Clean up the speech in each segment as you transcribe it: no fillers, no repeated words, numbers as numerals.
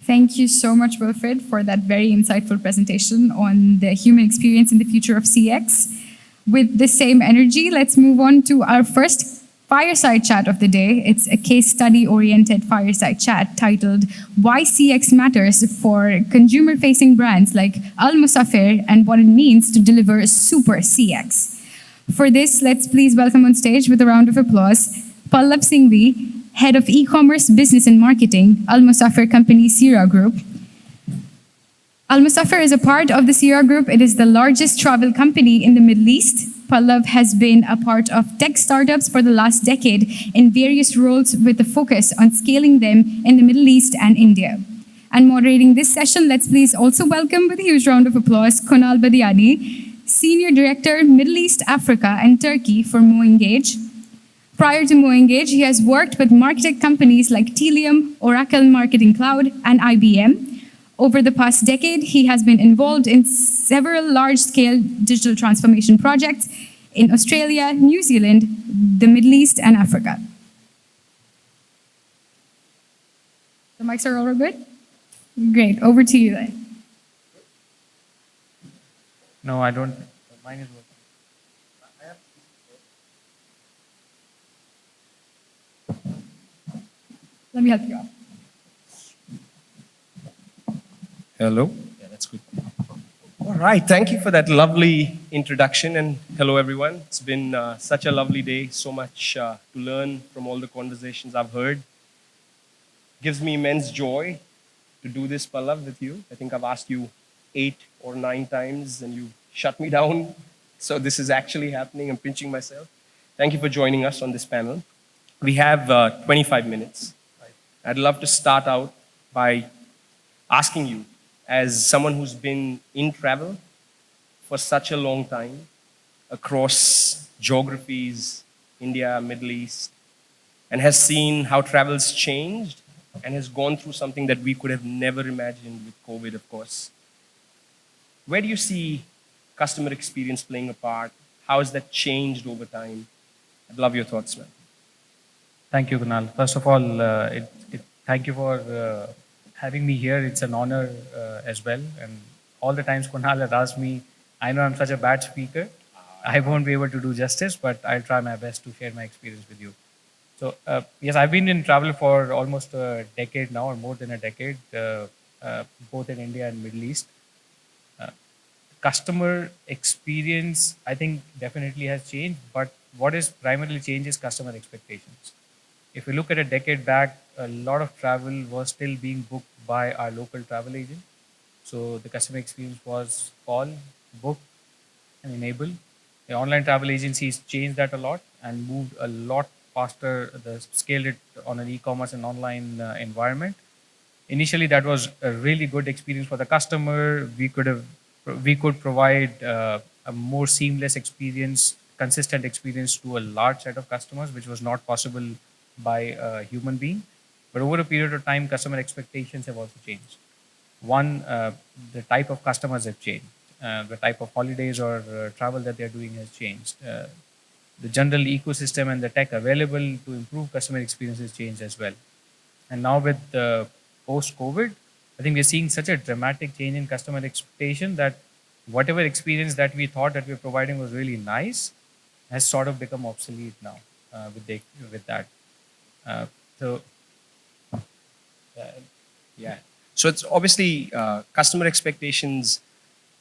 Thank you so much, Wilfred, for that very insightful presentation on the human experience in the future of CX. With the same energy, let's move on to our first fireside chat of the day. It's a case study oriented fireside chat titled Why CX Matters for Consumer Facing Brands like Almosafer and What It Means to Deliver Super CX. For this, let's please welcome on stage with a round of applause Pallav Singhvi, Head of E-commerce Business and Marketing, Almosafer Company, Seera Group. Almosafer is a part of the Seera Group. It is the largest travel company in the Middle East. Pallav has been a part of tech startups for the last decade in various roles with a focus on scaling them in the Middle East and India. And moderating this session, let's please also welcome with a huge round of applause Kunal Badiani, Senior Director, Middle East, Africa and Turkey for MoEngage. Prior to MoEngage, he has worked with marketing companies like Telium, Oracle Marketing Cloud, and IBM. Over the past decade, he has been involved in several large-scale digital transformation projects in Australia, New Zealand, the Middle East, and Africa. The mics are all good? Great, over to you then. No, I don't. Mine is working. Let me help you out. Hello. Yeah, that's good. All right. Thank you for that lovely introduction. And hello, everyone. It's been such a lovely day. So much to learn from all the conversations I've heard. Gives me immense joy to do this, Pallav, with you. I think I've asked you 8 or 9 times and you shut me down. So this is actually happening. I'm pinching myself. Thank you for joining us on this panel. We have 25 minutes. I'd love to start out by asking you, as someone who's been in travel for such a long time, across geographies, India, Middle East, and has seen how travel's changed and has gone through something that we could have never imagined with COVID, of course. Where do you see customer experience playing a part? How has that changed over time? I'd love your thoughts, man. Thank you, Kunal. First of all, thank you for having me here. It's an honor as well. And all the times Kunal has asked me, I know I'm such a bad speaker. I won't be able to do justice, but I'll try my best to share my experience with you. So, yes, I've been in travel for almost a decade now, or more than a decade, both in India and Middle East. Customer experience, I think, definitely has changed, but what is primarily changed is customer expectations. If we look at a decade back, a lot of travel was still being booked by our local travel agent. So the customer experience was call, book, and enable. The online travel agencies changed that a lot and moved a lot faster, scaled it on an e-commerce and online environment. Initially, that was a really good experience for the customer. We could provide a more seamless experience, consistent experience to a large set of customers, which was not possible by a human being. But over a period of time, customer expectations have also changed. One, the type of customers have changed. The type of holidays or travel that they're doing has changed. The general ecosystem and the tech available to improve customer experience has changed as well. And now with post-COVID, I think we're seeing such a dramatic change in customer expectation that whatever experience that we thought that we're providing was really nice has sort of become obsolete now with that. Yeah. So it's obviously customer expectations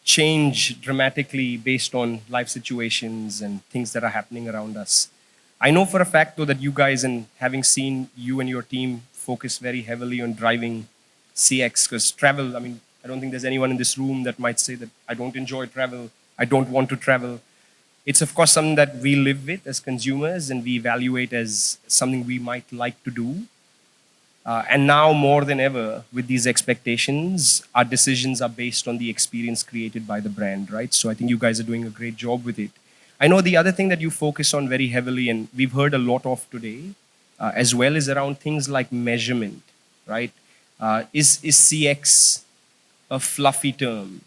change dramatically based on life situations and things that are happening around us. I know for a fact, though, that you guys, and having seen you and your team focus very heavily on driving CX, because travel, I mean, I don't think there's anyone in this room that might say that I don't enjoy travel, I don't want to travel. It's, of course, something that we live with as consumers and we evaluate as something we might like to do. And now more than ever, with these expectations, our decisions are based on the experience created by the brand, right? So I think you guys are doing a great job with it. I know the other thing that you focus on very heavily, and we've heard a lot of today, as well, is around things like measurement, right? Is CX a fluffy term?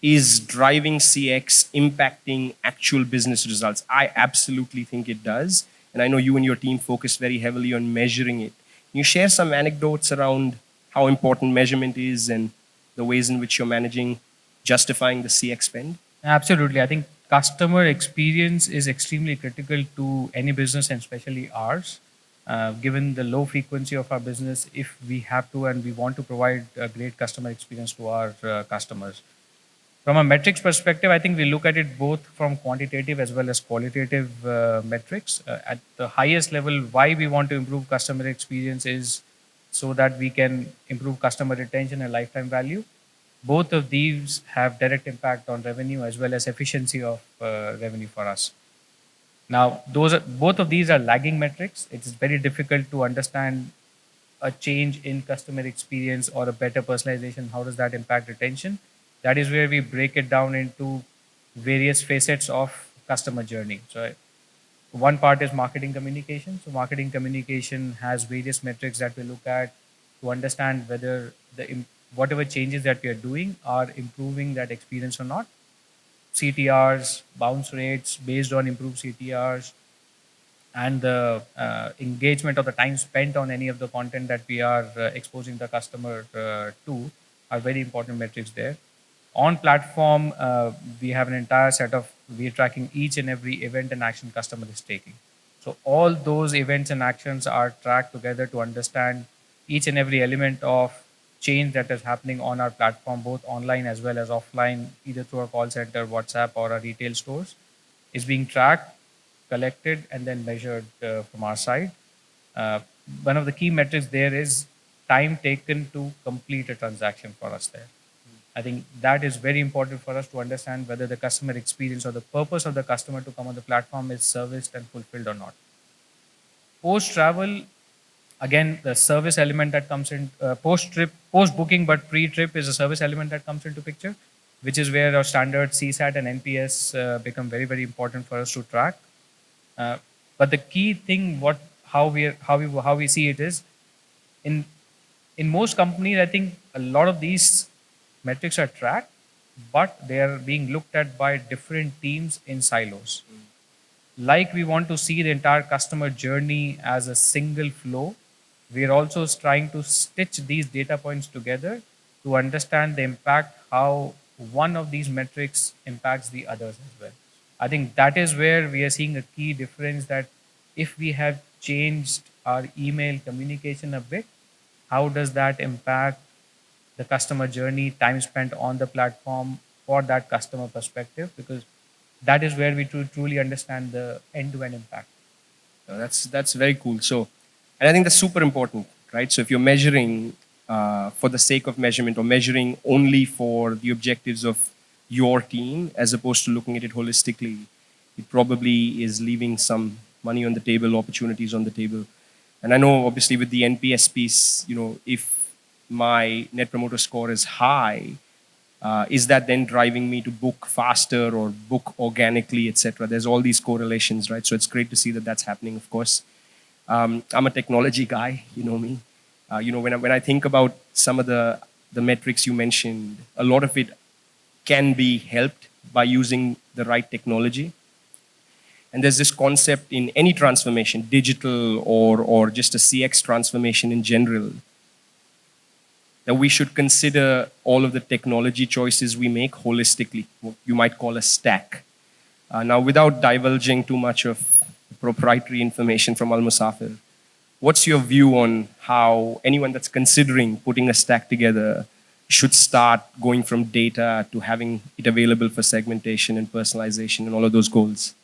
Is driving CX impacting actual business results? I absolutely think it does. And I know you and your team focus very heavily on measuring it. Can you share some anecdotes around how important measurement is and the ways in which you're managing, justifying the CX spend? Absolutely. I think customer experience is extremely critical to any business and especially ours. Given the low frequency of our business, if we have to and we want to provide a great customer experience to our customers. From a metrics perspective, I think we look at it both from quantitative as well as qualitative metrics. At the highest level, why we want to improve customer experience is so that we can improve customer retention and lifetime value. Both of these have direct impact on revenue as well as efficiency of revenue for us. Now, both of these are lagging metrics. It's very difficult to understand a change in customer experience or a better personalization. How does that impact retention? That is where we break it down into various facets of customer journey. So one part is marketing communication. So marketing communication has various metrics that we look at to understand whether whatever changes that we are doing are improving that experience or not. CTRs, bounce rates based on improved CTRs, and the engagement or the time spent on any of the content that we are exposing the customer to are very important metrics there. On platform, we have an entire set of, we are tracking each and every event and action customer is taking. So all those events and actions are tracked together to understand each and every element of change that is happening on our platform, both online as well as offline, either through our call center, WhatsApp, or our retail stores, is being tracked, collected, and then measured from our side. Uh, One of the key metrics there is time taken to complete a transaction for us there. I think that is very important for us to understand whether the customer experience or the purpose of the customer to come on the platform is serviced and fulfilled or not. Post travel, again, the service element that comes in post trip, post booking, but pre trip is a service element that comes into picture, which is where our standard CSAT and NPS become very, very important for us to track. Uh, but the key thing, how we see it is, in in most companies, I think a lot of these metrics are tracked, but they are being looked at by different teams in silos. Like we want to see the entire customer journey as a single flow, we are also trying to stitch these data points together to understand the impact, how one of these metrics impacts the others as well. I think that is where we are seeing a key difference, that if we have changed our email communication a bit, how does that impact the customer journey, time spent on the platform for that customer perspective? Because that is where we truly understand the end-to-end impact. That's very cool. So, and I think that's super important, right? So if you're measuring for the sake of measurement or measuring only for the objectives of your team as opposed to looking at it holistically, it probably is leaving some money on the table, opportunities on the table. And I know obviously with the NPS piece, if my net promoter score is high, is that then driving me to book faster or book organically, etc.? There's all these correlations, right? So it's great to see that that's happening, of course. I'm a technology guy, you know me. When I think about some of the metrics you mentioned, a lot of it can be helped by using the right technology. And there's this concept in any transformation, digital or just a CX transformation in general, that we should consider all of the technology choices we make holistically, what you might call a stack. Now, without divulging too much of proprietary information from Almosafer, what's your view on how anyone that's considering putting a stack together should start going from data to having it available for segmentation and personalization and all of those goals?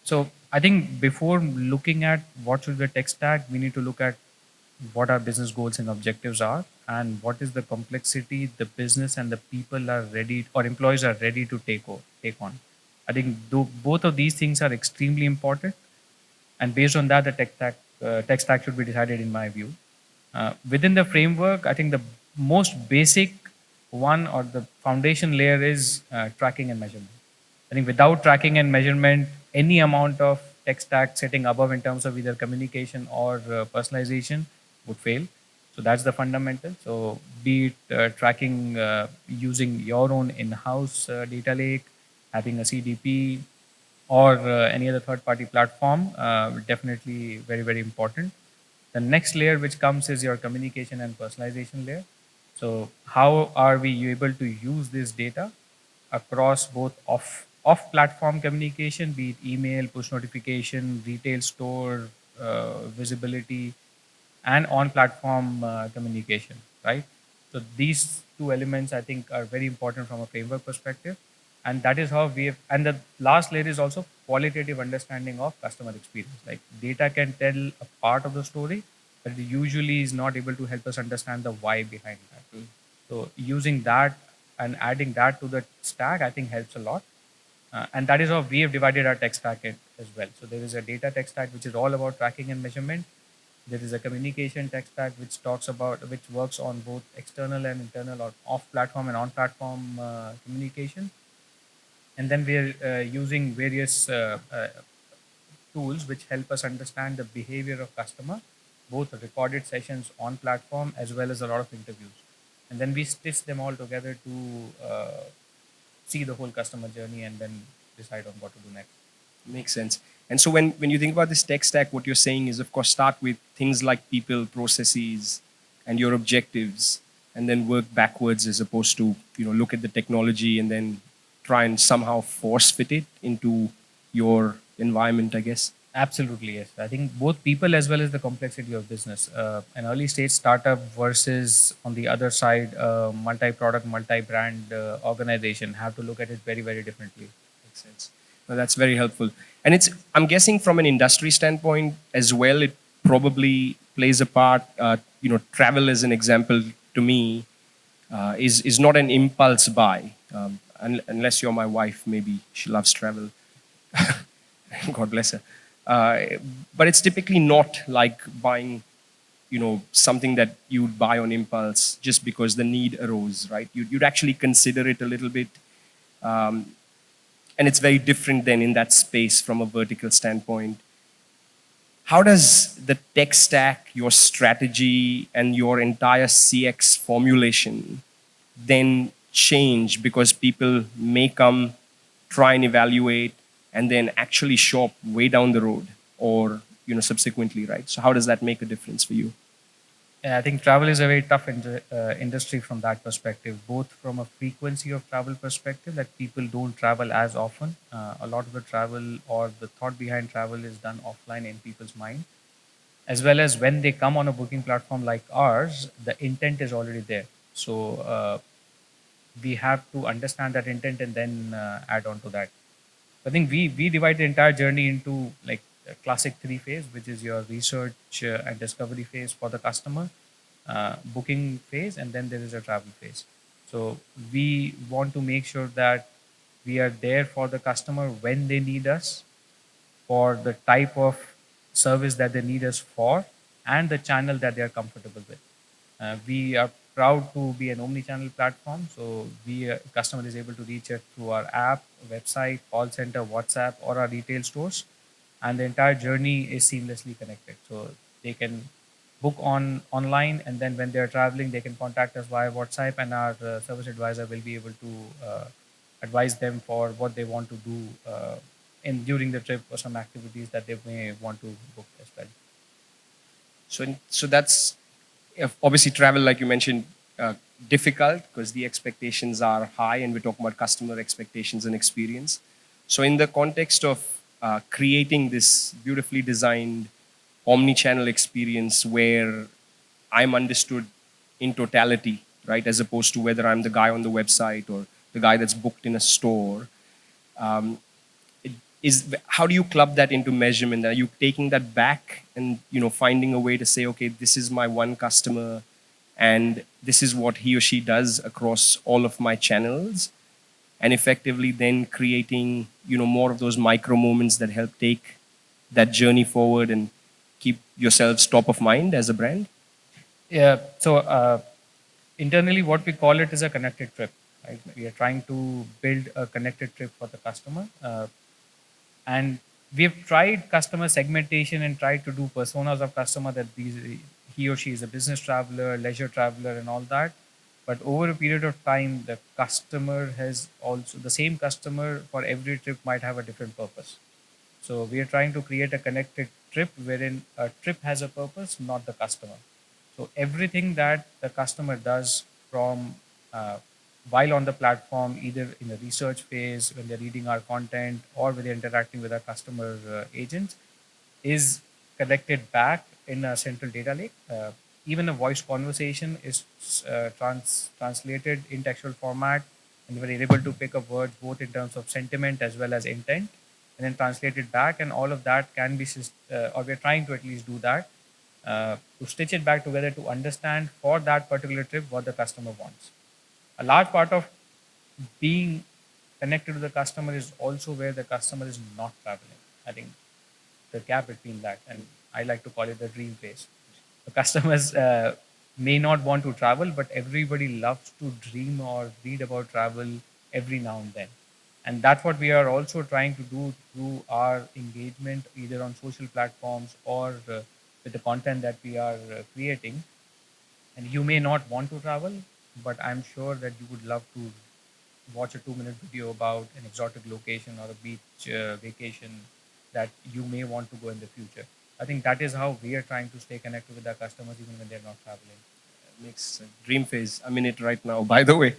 So I think before looking at what should be the tech stack, we need to look at what our business goals and objectives are, and what is the complexity the business and the people are ready, or employees are ready to take on. I think both of these things are extremely important, and based on that, the tech stack should be decided, in my view. Within the framework, I think the most basic one, or the foundation layer, is tracking and measurement. I think without tracking and measurement, any amount of tech stack sitting above in terms of either communication or personalization would fail. So that's the fundamental. So be it tracking using your own in-house data lake, having a CDP, or any other third-party platform, definitely very, very important. The next layer which comes is your communication and personalization layer. So how are we able to use this data across both off platform communication, be it email, push notification, retail store visibility, and on platform communication, right? So these two elements I think are very important from a framework perspective, and that is how we have. And the last layer is also qualitative understanding of customer experience. Like data can tell a part of the story, but it usually is not able to help us understand the why behind that. So using that and adding that to the stack, I think helps a lot. And that is how we have divided our tech stack as well. So there is a data tech stack which is all about tracking and measurement. There is a communication tech stack which works on both external and internal or off-platform and on-platform communication. And then we're using various tools which help us understand the behavior of customer, both recorded sessions on platform as well as a lot of interviews. And then we stitch them all together to see the whole customer journey and then decide on what to do next. Makes sense. And so when you think about this tech stack, what you're saying is, of course, start with things like people, processes, and your objectives, and then work backwards as opposed to, look at the technology and then try and somehow force fit it into your environment, I guess. Absolutely, yes. I think both people as well as the complexity of business. An early stage startup versus on the other side, multi-product, multi-brand organization have to look at it very, very differently. Makes sense. No, that's very helpful. And I'm guessing from an industry standpoint as well, it probably plays a part. Travel as an example to me is not an impulse buy. Unless you're my wife, maybe she loves travel. God bless her. But it's typically not like buying, something that you'd buy on impulse just because the need arose, right? You'd actually consider it a little bit. And it's very different then in that space from a vertical standpoint. How does the tech stack, your strategy, and your entire CX formulation then change because people may come, try and evaluate, and then actually shop way down the road or subsequently, right? So how does that make a difference for you? Yeah, I think travel is a very tough industry from that perspective, both from a frequency of travel perspective that people don't travel as often. A lot of the travel or the thought behind travel is done offline in people's mind, as well as when they come on a booking platform like ours, the intent is already there. So we have to understand that intent and then add on to that. I think we divide the entire journey into like a classic three phase, which is your research and discovery phase for the customer, booking phase, and then there is a travel phase. So we want to make sure that we are there for the customer when they need us, for the type of service that they need us for, and the channel that they are comfortable with. We are proud to be an omni-channel platform, so we customer is able to reach it through our app, website, call center, WhatsApp, or our retail stores, and the entire journey is seamlessly connected. So they can book online, and then when they are traveling, they can contact us via WhatsApp, and our service advisor will be able to advise them for what they want to do in during the trip or some activities that they may want to book as well. So that's obviously travel, like you mentioned, difficult because the expectations are high, and we're talking about customer expectations and experience. So in the context of creating this beautifully designed omni-channel experience where I'm understood in totality, right, as opposed to whether I'm the guy on the website or the guy that's booked in a store. Um, how do you club that into measurement? Are you taking that back and finding a way to say, okay, this is my one customer, and this is what he or she does across all of my channels, and effectively then creating more of those micro moments that help take that journey forward and keep yourselves top of mind as a brand? Yeah. So internally, what we call it is a connected trip. Right? We are trying to build a connected trip for the customer, and we have tried customer segmentation and tried to do personas of customer that he or she is a business traveler, leisure traveler, and all that. But over a period of time, the customer has also the same customer for every trip might have a different purpose. So we are trying to create a connected trip wherein a trip has a purpose, not the customer. So everything that the customer does from uh, while on the platform, either in the research phase, when they're reading our content, or when they're interacting with our customer agents, is collected back in a central data lake. Even a voice conversation is translated in textual format, and we're able to pick up words both in terms of sentiment as well as intent, and then translate it back. And all of that can be, or we're trying to at least do that, to stitch it back together to understand for that particular trip what the customer wants. A large part of being connected to the customer is also where the customer is not traveling. I think the gap between that, and I like to call it the dream phase. The customers may not want to travel, but everybody loves to dream or read about travel every now and then. And that's what we are also trying to do through our engagement, either on social platforms or with the content that we are creating. And you may not want to travel, but I'm sure that you would love to watch a 2-minute video about an exotic location or a beach vacation that you may want to go in the future. I think that is how we are trying to stay connected with our customers even when they're not traveling. Makes a dream phase. I'm in it right now, by the way.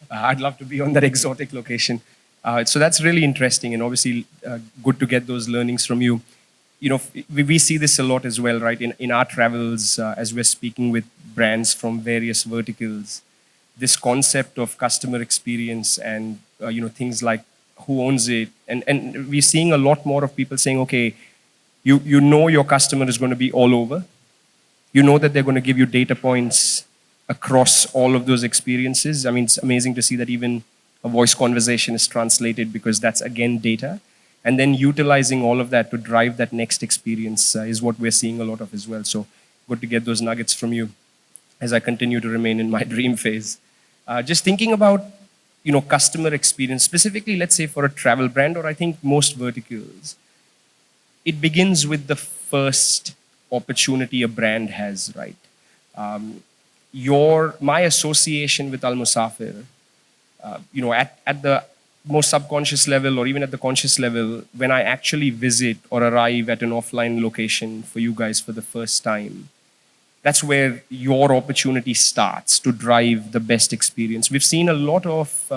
I'd love to be on that exotic location. So that's really interesting, and obviously good to get those learnings from you. You know, we see this a lot as well, right? In our travels, as we're speaking with brands from various verticals, this concept of customer experience and things like who owns it, and we're seeing a lot more of people saying, okay, you know your customer is going to be all over. You know that they're going to give you data points across all of those experiences. I mean, it's amazing to see that even a voice conversation is translated, because that's again data. And then utilizing all of that to drive that next experience is what we're seeing a lot of as well. So good to get those nuggets from you as I continue to remain in my dream phase. Just thinking about customer experience, specifically, let's say for a travel brand, or I think most verticals, it begins with the first opportunity a brand has, right? My association with Almosafer, at the most subconscious level or even at the conscious level, when I actually visit or arrive at an offline location for you guys for the first time, that's where your opportunity starts to drive the best experience. We've seen a lot of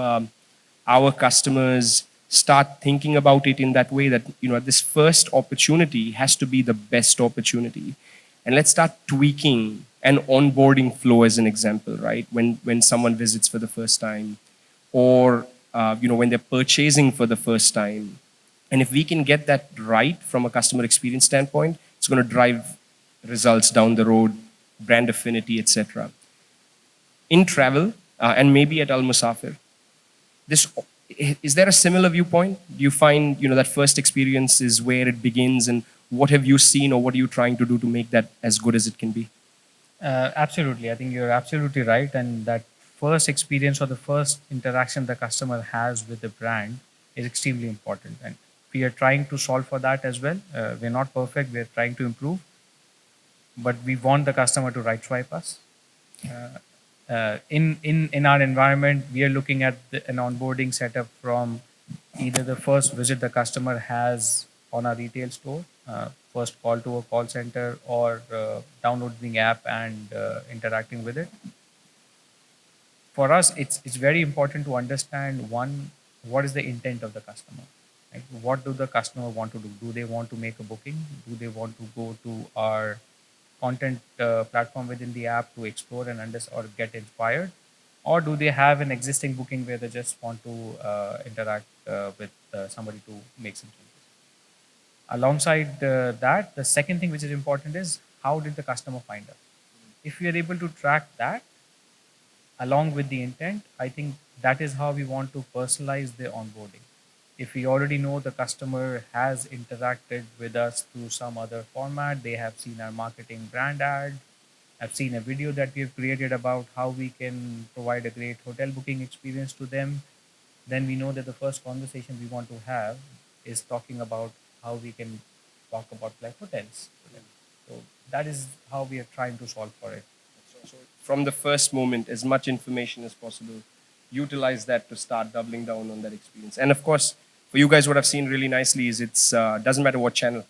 our customers start thinking about it in that way, that this first opportunity has to be the best opportunity, and let's start tweaking an onboarding flow as an example, right? When someone visits for the first time, or when they're purchasing for the first time, and if we can get that right from a customer experience standpoint, it's going to drive results down the road, brand affinity, etc. In travel, and maybe at Almosafer, is there a similar viewpoint? Do you find that first experience is where it begins, and what have you seen, or what are you trying to do to make that as good as it can be? Absolutely, I think you're absolutely right, and that first experience or the first interaction the customer has with the brand is extremely important, and we are trying to solve for that as well. We're not perfect, we're trying to improve, but we want the customer to right swipe us. In our environment, we are looking at an onboarding setup from either the first visit the customer has on our retail store, first call to a call center, or downloading the app and interacting with it. For us, it's very important to understand, one, what is the intent of the customer? Like, what do the customer want to do? Do they want to make a booking? Do they want to go to our content platform within the app to explore and understand or get inspired, or do they have an existing booking where they just want to interact with somebody to make some changes? Alongside that, the second thing which is important is, how did the customer find us? If we are able to track that along with the intent, I think that is how we want to personalize the onboarding. If we already know the customer has interacted with us through some other format, they have seen our marketing brand ad, have seen a video that we have created about how we can provide a great hotel booking experience to them, then we know that the first conversation we want to have is talking about how we can talk about like hotels to them. So that is how we are trying to solve for it. So from the first moment, as much information as possible, utilize that to start doubling down on that experience. And of course, for you guys, what I've seen really nicely is it's doesn't matter what channel,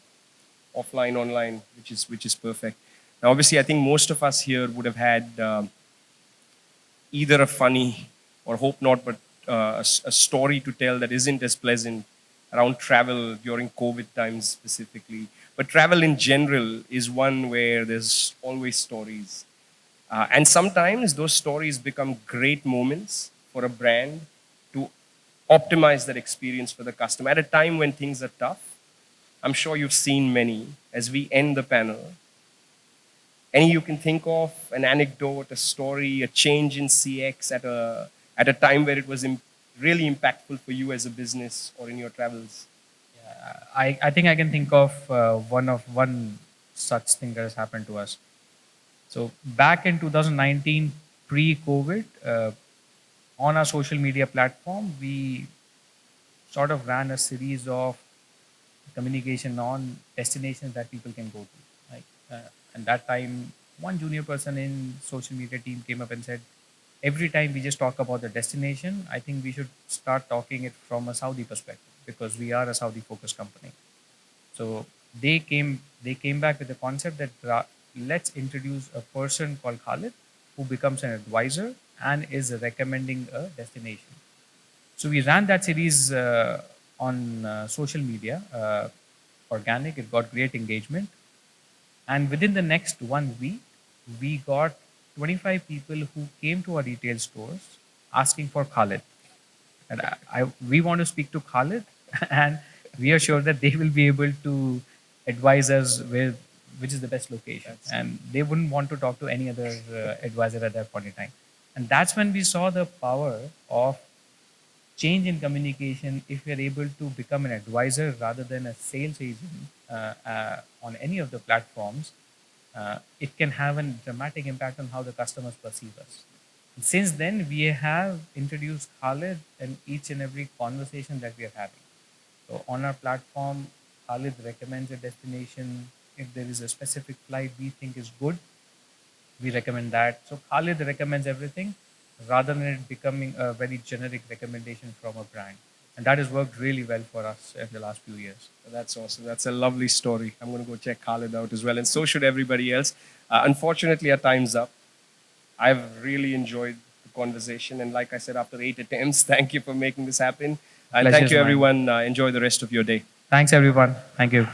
offline, online, which is perfect. Now, obviously, I think most of us here would have had either a funny or hope not, but a story to tell that isn't as pleasant around travel during COVID times specifically. But travel in general is one where there's always stories. And sometimes those stories become great moments for a brand to optimize that experience for the customer. At a time when things are tough, I'm sure you've seen many. As we end the panel, any you can think of, an anecdote, a story, a change in CX at a time where it was really impactful for you as a business or in your travels? I think I can think of one such thing that has happened to us. So back in 2019, pre-COVID, on our social media platform, we sort of ran a series of communication on destinations that people can go to. Like, and that time, one junior person in social media team came up and said, every time we just talk about the destination, I think we should start talking it from a Saudi perspective because we are a Saudi focused company. So they came back with the concept that let's introduce a person called Khalid who becomes an advisor and is recommending a destination. So we ran that series on social media, organic. It got great engagement, and within the next 1 week, we got 25 people who came to our retail stores asking for Khalid. And we want to speak to Khalid, and we are sure that they will be able to advise us with which is the best location. And they wouldn't want to talk to any other advisor at that point in time. And that's when we saw the power of change in communication. If we are able to become an advisor rather than a sales agent on any of the platforms, it can have a dramatic impact on how the customers perceive us. And since then, we have introduced Khalid in each and every conversation that we are having. So on our platform, Khalid recommends a destination. If there is a specific flight we think is good, we recommend that. So Khalid recommends everything rather than it becoming a very generic recommendation from a brand. And that has worked really well for us in the last few years. That's awesome. That's a lovely story. I'm going to go check Khalid out as well, and so should everybody else. Unfortunately, our time's up. I've really enjoyed the conversation, and like I said, after 8 attempts, thank you for making this happen. And thank you, everyone. Enjoy the rest of your day. Thanks, everyone. Thank you.